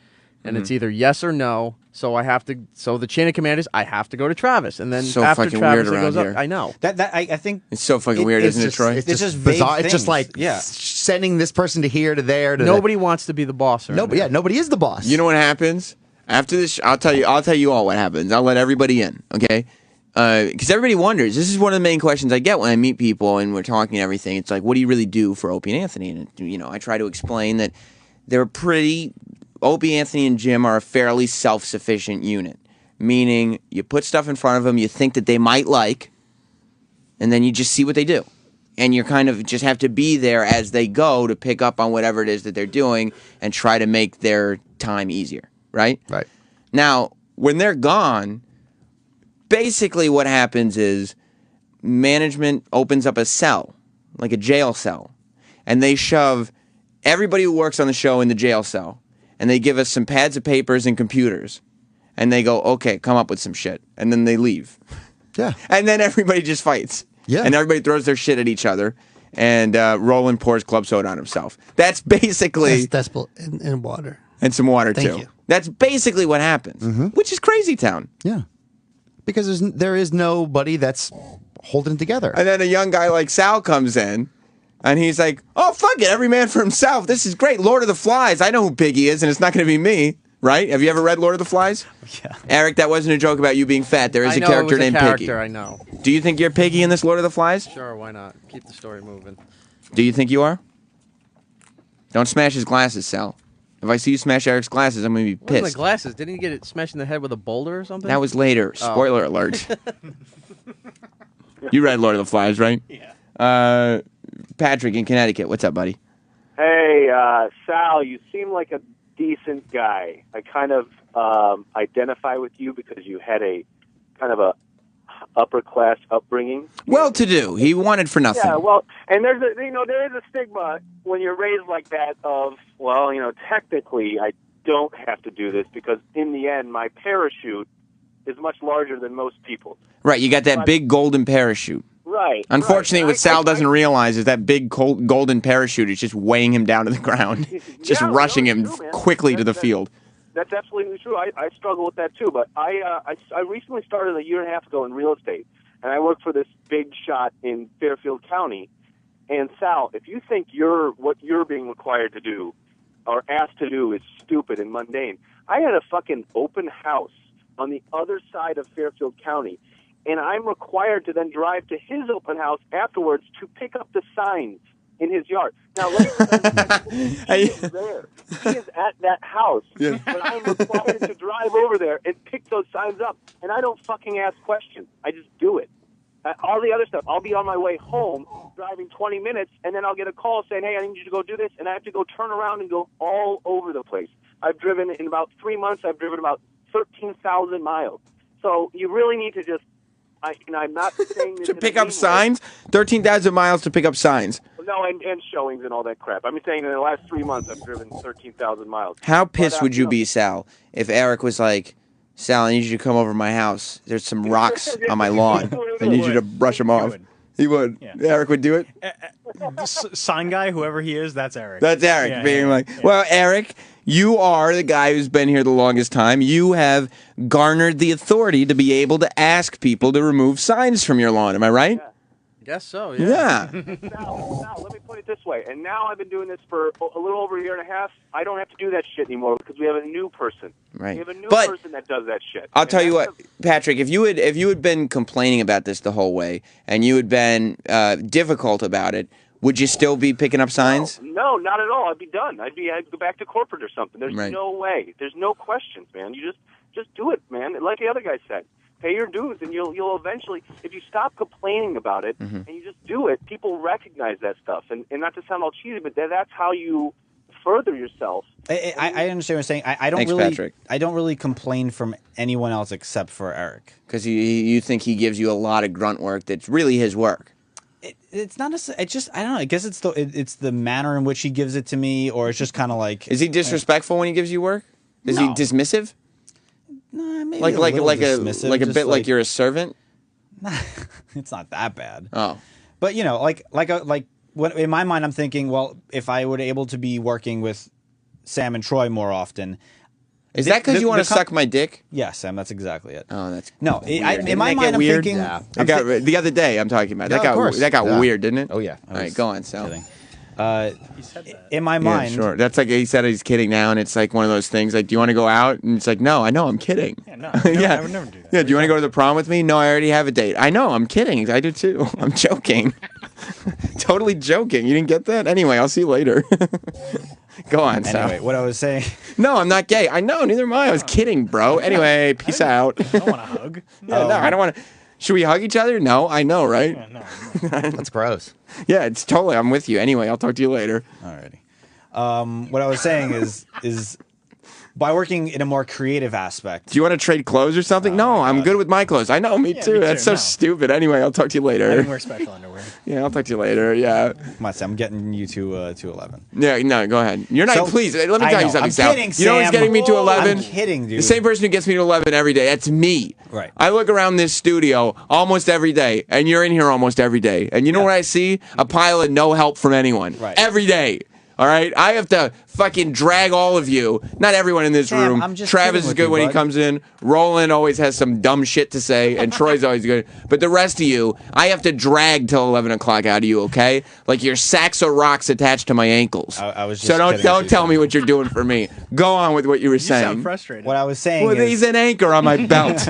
And it's either yes or no. So I have to. So the chain of command is I have to go to Travis, and then so after fucking Travis, weird it goes around up. here. I know that. I think it's so fucking weird, isn't it, Troy? It's just bizarre. vague It's just like things. sending this person to here to there. To nobody wants to be the boss. Nobody is the boss. You know what happens after this? I'll tell you all what happens. I'll let everybody in, okay? Because everybody wonders. This is one of the main questions I get when I meet people and we're talking and everything. It's like, what do you really do for Opie and Anthony? And I try to explain that they're pretty. Opie, Anthony, and Jim are a fairly self-sufficient unit, meaning you put stuff in front of them you think that they might like, and then you just see what they do. And you kind of just have to be there as they go to pick up on whatever it is that they're doing and try to make their time easier, right? Right. Now, when they're gone, basically what happens is management opens up a cell, like a jail cell, and they shove everybody who works on the show in the jail cell. And they give us some pads of papers and computers. And they go, okay, come up with some shit. And then they leave. Yeah. And then everybody just fights. Yeah. And everybody throws their shit at each other. And Roland pours club soda on himself. That's basically... And water. And some water, Thank too. you. That's basically what happens. Which is crazy town. Yeah. Because there is nobody that's holding it together. And then a young guy like Sal comes in. And he's like, oh, fuck it, every man for himself. This is great. Lord of the Flies. I know who Biggie is, and it's not going to be me. right? Have you ever read Lord of the Flies? Yeah. Eric, that wasn't a joke about you being fat. There is I know a character it was named a character, Piggy. I know. Do you think you're Piggy in this Lord of the Flies? Sure, why not? Keep the story moving. Do you think you are? Don't smash his glasses, Sal. If I see you smash Eric's glasses, I'm going to be What in the pissed. glasses? Didn't he get it smashed in the head with a boulder or something? That was later. Oh. Spoiler alert. You read Lord of the Flies, right? Yeah. Patrick in Connecticut. What's up, buddy? Hey, Sal, you seem like a decent guy. I kind of identify with you because you had a kind of a upper class upbringing. Well-to-do. He wanted for nothing. Yeah, well, and there is a stigma when you're raised like that of, well, technically I don't have to do this because in the end my parachute is much larger than most people. Right, you got that big golden parachute. Right. Unfortunately, right. what Sal doesn't realize is that big golden parachute is just weighing him down to the ground, just rushing him quickly to the field. That's absolutely true. I struggle with that too. But I recently started a year and a half ago in real estate, and I work for this big shot in Fairfield County. And Sal, if you think what you're being required to do or asked to do is stupid and mundane, I had a fucking open house on the other side of Fairfield County, and I'm required to then drive to his open house afterwards to pick up the signs in his yard. Now, let me he is there. He is at that house, but I'm required to drive over there and pick those signs up, and I don't fucking ask questions. I just do it. All the other stuff, I'll be on my way home driving 20 minutes, and then I'll get a call saying, hey, I need you to go do this, and I have to go turn around and go all over the place. I've driven, in about 3 months, I've driven about 13,000 miles. So you really need to just, I'm not saying this to pick up signs? 13,000 miles to pick up signs. No, and showings and all that crap. I'm saying in the last 3 months, I've driven 13,000 miles. How pissed would you be, Sal, if Eric was like, Sal, I need you to come over to my house. There's some rocks on my lawn. I need you to brush them off. He would. Yeah. Eric would do it? Sign guy, whoever he is, that's Eric. That's Eric being like, well, Eric, you are the guy who's been here the longest time. You have garnered the authority to be able to ask people to remove signs from your lawn. Am I right? Guess so, Yeah. Now, let me put it this way. And now I've been doing this for a little over a year and a half. I don't have to do that shit anymore because we have a new person. Right. We have a new But person that does that shit. I'll tell you what, Patrick, if you had been complaining about this the whole way and you had been difficult about it, would you still be picking up signs? No, not at all. I'd be done. I'd go back to corporate or something. There's Right. no way. There's no questions, man. You just do it, man. Like the other guy said. Pay your dues, and you'll eventually, if you stop complaining about it and you just do it, people recognize that stuff. And not to sound all cheesy, but that's how you further yourself. I understand what you're saying. I don't Thanks, really, Patrick. I don't really complain from anyone else except for Eric. Because you think he gives you a lot of grunt work that's really his work. It's not a. It's just I don't know. I guess it's the manner in which he gives it to me, or it's just kind of like. Is he disrespectful when he gives you work? Is he dismissive? Nah, maybe like a little dismissive, a just bit like you're a servant? It's not that bad. Oh, but like when, in my mind, I'm thinking, well, if I were able to be working with Sam and Troy more often, is that because you want to suck my dick? Yeah, Sam, that's exactly it. Oh, that's no. In my Didn't that mind, get I'm weird? thinking. Yeah. The other day I'm talking about Yeah, that got yeah. weird, didn't it? Oh, yeah. All right, go on, Sal. Kidding. He said that. In my Yeah, mind, sure. That's like he said he's kidding now, and it's like one of those things. Like, do you want to go out? And it's like, no, I know, I'm kidding. Yeah, no, yeah, I would never do that. Yeah, do you want to go to the prom with me? No, I already have a date. I know, I'm kidding. I do too. I'm joking. Totally joking. You didn't get that? Anyway, I'll see you later. Go on, Sal. anyway, what I was saying. No, I'm not gay. I know, neither am I. I was kidding, bro. Anyway, peace out. I don't want to hug. Yeah, no, I don't want to. Should we hug each other? No, I know, right? Yeah, no. That's gross. Yeah, it's totally. I'm with you. Anyway, I'll talk to you later. Alrighty. What I was saying is by working in a more creative aspect. Do you want to trade clothes or something? No, I'm good with my clothes. I know, me too. me That's too, so no. stupid. Anyway, I'll talk to you I later. didn't wear special underwear. Yeah, I'll talk to you later. Yeah. Come on, Sam, I'm getting you to 11. Yeah, no, go ahead. You're not, So- please, let me I tell you know. something, I'm Sal. kidding, You know who's Sam. getting me to 11? I'm kidding, dude. The same person who gets me to 11 every day. That's me. Right. I look around this studio almost every day, and you're in here almost every day. And you know what I see? A pile of no help from anyone. Right. Every day. All right, I have to fucking drag all of you. Not everyone in this Sam, room. I'm just Travis kidding is with good you, when he bud. comes in. Roland always has some dumb shit to say, and Troy's always good. But the rest of you, I have to drag till 11 o'clock out of you. Okay, like your sacks of rocks attached to my ankles. I was just so don't kidding with you, tell Sam. me what you're doing for me. Go on with what you were You saying. sound frustrated. What I was saying Well, is, he's an anchor on my belt.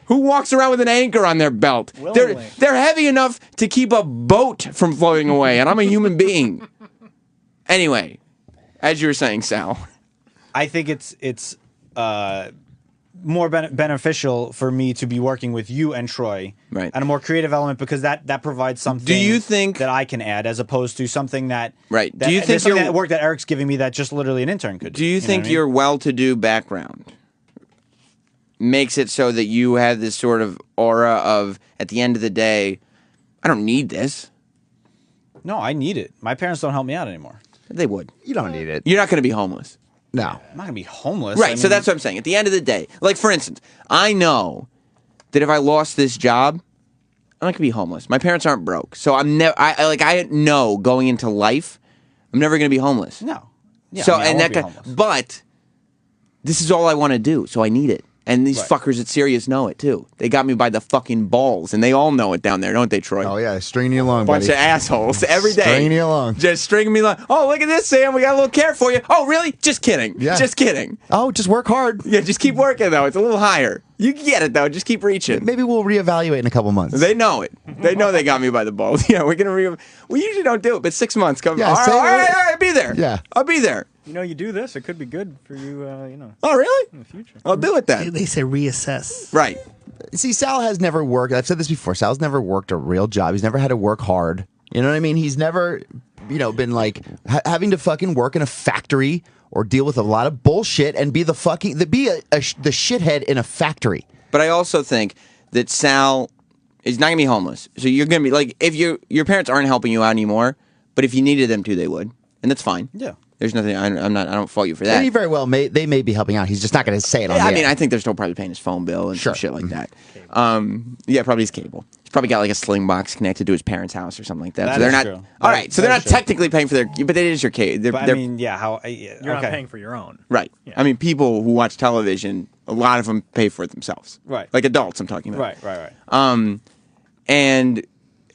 Who walks around with an anchor on their belt? Willingly. They're heavy enough to keep a boat from floating away, and I'm a human being. Anyway, as you were saying, Sal. I think it's more beneficial for me to be working with you and Troy, Right. and a more creative element because that provides something. Do you think that I can add as opposed to something that Right. That, Do you think there's something you're- that work that Eric's giving me that just literally an intern could do? Do you know think what I mean? your well-to-do background makes it so that you have this sort of aura of, at the end of the day, I don't need this? No, I need it. My parents don't help me out anymore. They would. You don't need it. You're not going to be homeless. No. I'm not gonna be homeless. Right, I so mean, that's what I'm saying. At the end of the day, like for instance, I know that if I lost this job, I'm not gonna be homeless. My parents aren't broke, so I'm never. I know going into life, I'm never gonna be homeless. no. Yeah, so I mean, I and won't that, be guy, homeless. but this is all I want to do, so I need it. And these Right. fuckers at Sirius know it too. They got me by the fucking balls, and they all know it down there, don't they, Troy? Oh yeah, stringing you along, Bunch buddy. of assholes every day. Stringing you along. Just stringing me along. Oh, look at this, Sam. We got a little care for you. Oh, really? Just kidding. Yeah. Just kidding. Oh, just work hard. Yeah, just keep working, though. It's a little higher. You get it, though. Just keep reaching. Maybe we'll reevaluate in a couple months. They know it. They know they got me by the balls. Yeah, we're going to we usually don't do it, but 6 months come. Yeah, all right, say all it. right, I'll be there. Yeah. I'll be there. You know, you do this, it could be good for you, you know, Oh, really? in the future. I'll do it then. They say reassess. Right. See, Sal has never worked. I've said this before. Sal's never worked a real job. He's never had to work hard. You know what I mean? He's never, been like having to fucking work in a factory or deal with a lot of bullshit and be the shithead in a factory. But I also think that Sal is not going to be homeless. So you're going to be like, if your parents aren't helping you out anymore, but if you needed them to, they would. And that's fine. Yeah. There's nothing. I don't fault you for that. And he very well they may be helping out. He's just not going to say it on Yeah, the I mean, air. I think they're still probably paying his phone bill and some Sure. shit like that. Yeah, probably his cable. He's probably got like a sling box connected to his parents' house or something like that. That So they're is not. true. All That- right, so that they're is not true. technically paying for their, but it is your cable. But I mean, yeah, how? You're okay. not paying for your own. Right. Yeah. I mean, people who watch television, a lot of them pay for it themselves. Right. Like adults, I'm talking about. Right. And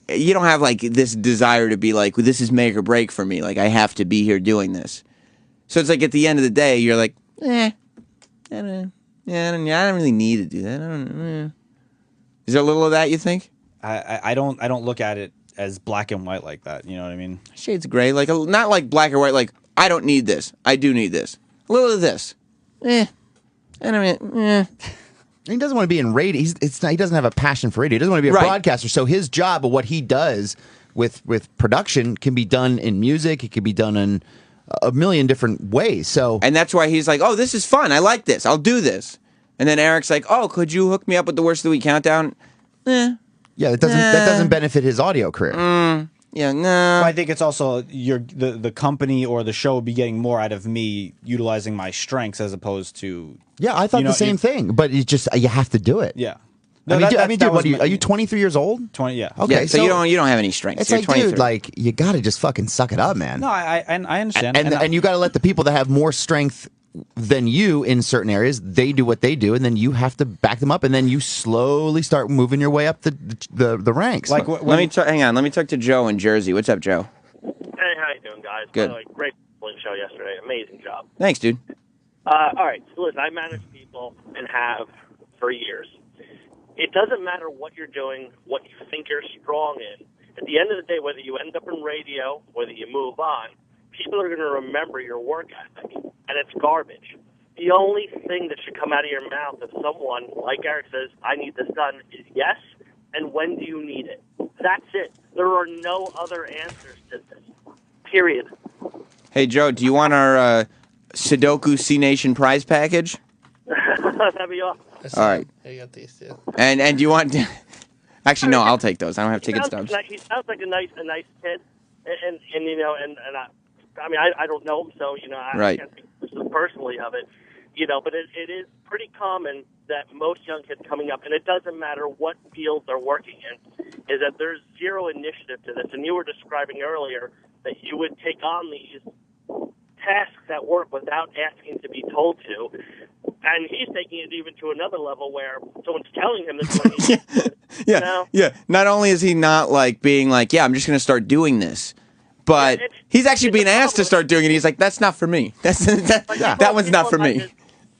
you don't have like this desire to be like, well, this is make or break for me. Like I have to be here doing this. So it's like at the end of the day, you're like, I don't really need to do that. I don't. Is there a little of that you think? I don't look at it as black and white like that. You know what I mean? Shades of gray, like not like black or white. Like I don't need this. I do need this. A little of this. I don't mean. He doesn't want to be in radio. He doesn't have a passion for radio. He doesn't want to be a Right. broadcaster. So his job, or what he does with production, can be done in music. It can be done in a million different ways. So And that's why he's like, oh, this is fun. I like this. I'll do this. And then Eric's like, oh, could you hook me up with the worst of the week countdown? yeah, that doesn't benefit his audio career. Yeah, no. Well, I think it's also the company or the show would be getting more out of me utilizing my strengths as opposed to Yeah, I thought the same thing. But you have to do it. yeah. Dude, are you 23 years old? 20? Yeah. Okay, Yeah, so you don't have any strengths. It's You're like, 23. dude, like you got to just fucking suck it up, man. No, I understand. And you got to let the people that have more strength than you in certain areas, they do what they do, and then you have to back them up, and then you slowly start moving your way up the ranks. like hang on. Let me talk to Joe in Jersey. What's up, Joe? Hey, how you doing, guys? Good. By the way, great show yesterday. Amazing job. Thanks, dude. All right, so listen, I manage people and have for years. It doesn't matter what you're doing, what you think you're strong in. At the end of the day, whether you end up in radio, whether you move on, people are going to remember your work ethic, and it's garbage. The only thing that should come out of your mouth if someone, like Eric says, I need this done, is yes, and when do you need it? That's it. There are no other answers to this. Period. Hey, Joe, do you want our Sudoku C Nation prize package? That'd be awesome. All right. I got these too. And do you want? Actually, no. I'll take those. I don't have ticket stubs. He sounds like a nice kid, and you know, and I mean, I don't know him, so you know, I can't think personally of it, you know, but it is pretty common that most young kids coming up, and it doesn't matter what field they're working in, is that there's zero initiative to this. And you were describing earlier that you would take on these tasks at work without asking to be told to. And he's taking it even to another level where someone's telling him this. When he's, Yeah. Not only is he not like being like, yeah, I'm just going to start doing this, but he's actually being asked to start doing it. He's like, that's not for me. That one's not for me.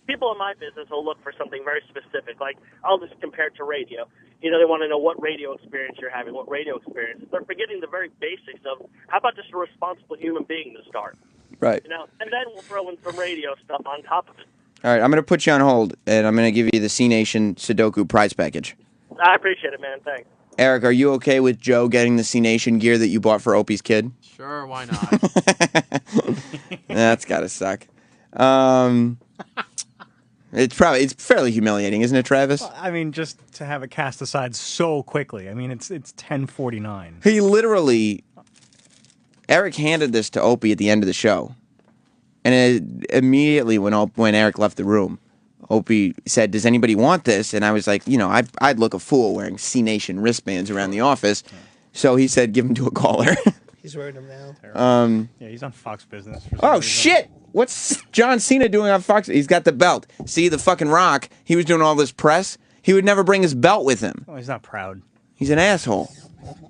People in my business will look for something very specific. Like, I'll just compare it to radio. You know, they want to know what radio experience you're having, what radio experience. They're forgetting the very basics of how about just a responsible human being to start. Right. You know, and then we'll throw in some radio stuff on top of it. All right, I'm going to put you on hold, and I'm going to give you the C Nation Sudoku prize package. I appreciate it, man. Thanks. Eric, are you okay with Joe getting the C Nation gear that you bought for Opie's kid? Sure, why not? That's got to suck. It's fairly humiliating, isn't it, Travis? Well, I mean, just to have it cast aside so quickly. I mean, it's 10:49. He literally, Eric handed this to Opie at the end of the show. And immediately when Eric left the room, Opie said, does anybody want this? And I was like, I'd look a fool wearing C Nation wristbands around the office. So he said, give him to a caller. He's wearing them now. Yeah, he's on Fox Business. Oh, shit! What's John Cena doing on Fox? He's got the belt. See, the fucking Rock, he was doing all this press. He would never bring his belt with him. Oh, he's not proud. He's an asshole.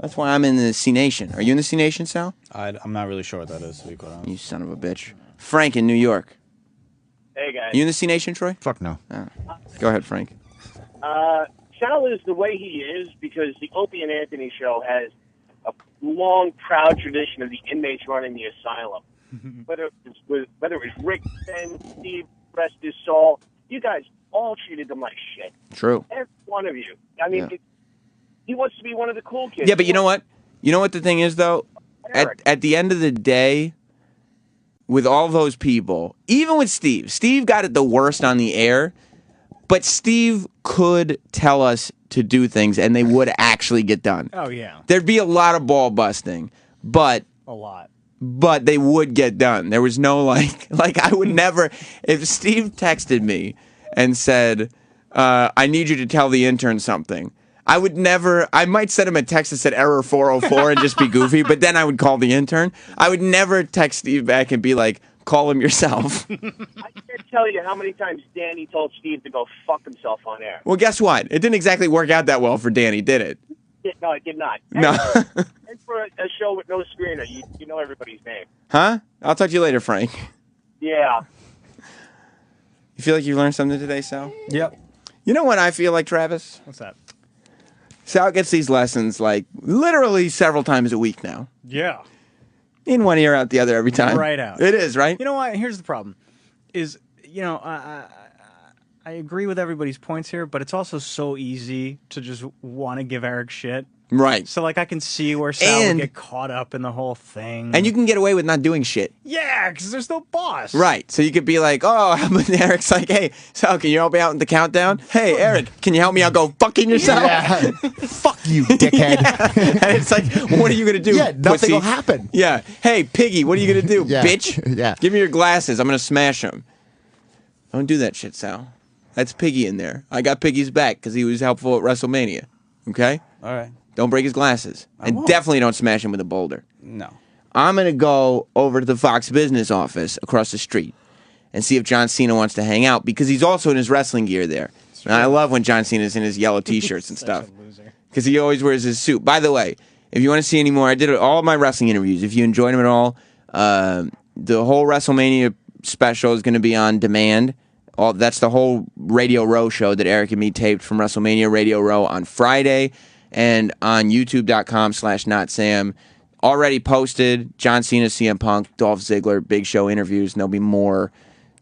That's why I'm in the C Nation. Are you in the C Nation, Sal? I'm not really sure what that is, to be quite honest. You son of a bitch. Frank in New York. Hey, guys. You in the C Nation, Troy? Fuck no. Oh. Go ahead, Frank. Sal is the way he is because the Opie and Anthony show has a long, proud tradition of the inmates running the asylum. whether it was Rick, Ben, Steve, rest his soul, you guys all treated them like shit. True. Every one of you. I mean, he wants to be one of the cool kids. Yeah, but you know what? You know what the thing is, though? At the end of the day, with all those people, even with Steve got it the worst on the air, but Steve could tell us to do things and they would actually get done. Oh, yeah. There'd be a lot of ball busting, but A lot. But they would get done. There was no like I would never, if Steve texted me and said, I need you to tell the intern something, I would never, I might send him a text that said error 404 and just be goofy, but then I would call the intern. I would never text Steve back and be like, call him yourself. I can't tell you how many times Danny told Steve to go fuck himself on air. Well, guess what? It didn't exactly work out that well for Danny, did it? No, it did not. No. And for a show with no screener, you know everybody's name. Huh? I'll talk to you later, Frank. Yeah. You feel like you learned something today, Sal? Yep. You know what I feel like, Travis? What's that? Sal gets these lessons like literally several times a week now. Yeah. In one ear, out the other every time. Right out. It is, right? You know what? Here's the problem. I agree with everybody's points here, but it's also so easy to just want to give Eric shit. Right. So, like, I can see where Sal would get caught up in the whole thing. And you can get away with not doing shit. Yeah, because there's no boss. Right. So you could be like, oh, but Eric's like, hey, Sal, can you help me out in the countdown? Hey, Eric, can you help me out go fucking yourself? Yeah. Fuck you, dickhead. Yeah. And it's like, what are you going to do? Yeah, nothing pussy? will happen. Yeah. Hey, Piggy, what are you going to do, Yeah. bitch? Yeah. Give me your glasses. I'm going to smash them. Don't do that shit, Sal. That's Piggy in there. I got Piggy's back because he was helpful at WrestleMania. Okay? All right. Don't break his glasses. And won't. definitely don't smash him with a boulder. No. I'm going to go over to the Fox Business office across the street and see if John Cena wants to hang out because he's also in his wrestling gear there. And I love when John Cena's in his yellow T-shirts and stuff because he always wears his suit. By the way, if you want to see any more, I did all my wrestling interviews. If you enjoyed them at all, the whole WrestleMania special is going to be on demand. That's the whole Radio Row show that Eric and me taped from WrestleMania Radio Row on Friday and on youtube.com/notsam. Already posted John Cena, CM Punk, Dolph Ziggler, Big Show interviews, and there'll be more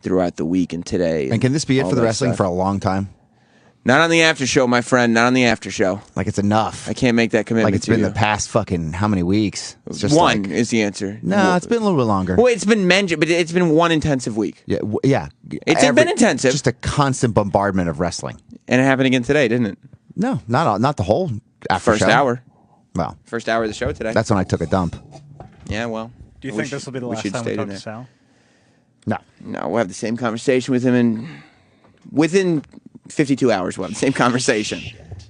throughout the week and today. And can this be it all for the that wrestling stuff. for a long time? Not on the after show, my friend. Not on the after show. Like it's enough. I can't make that commitment. Like it's to been you. the past fucking how many weeks? It's just one like, is the answer. No, it's been a little bit longer. Well, it's been mentioned, but it's been one intensive week. Yeah, yeah. It's been intensive. Just a constant bombardment of wrestling. And it happened again today, didn't it? No, not the whole after First show. hour. Well, First hour of the show today. that's when I took a dump. Yeah, well. Do you think this will be the last time we talk to Sal? No. No, we'll have the same conversation with him within 52 hours. We'll have the same conversation.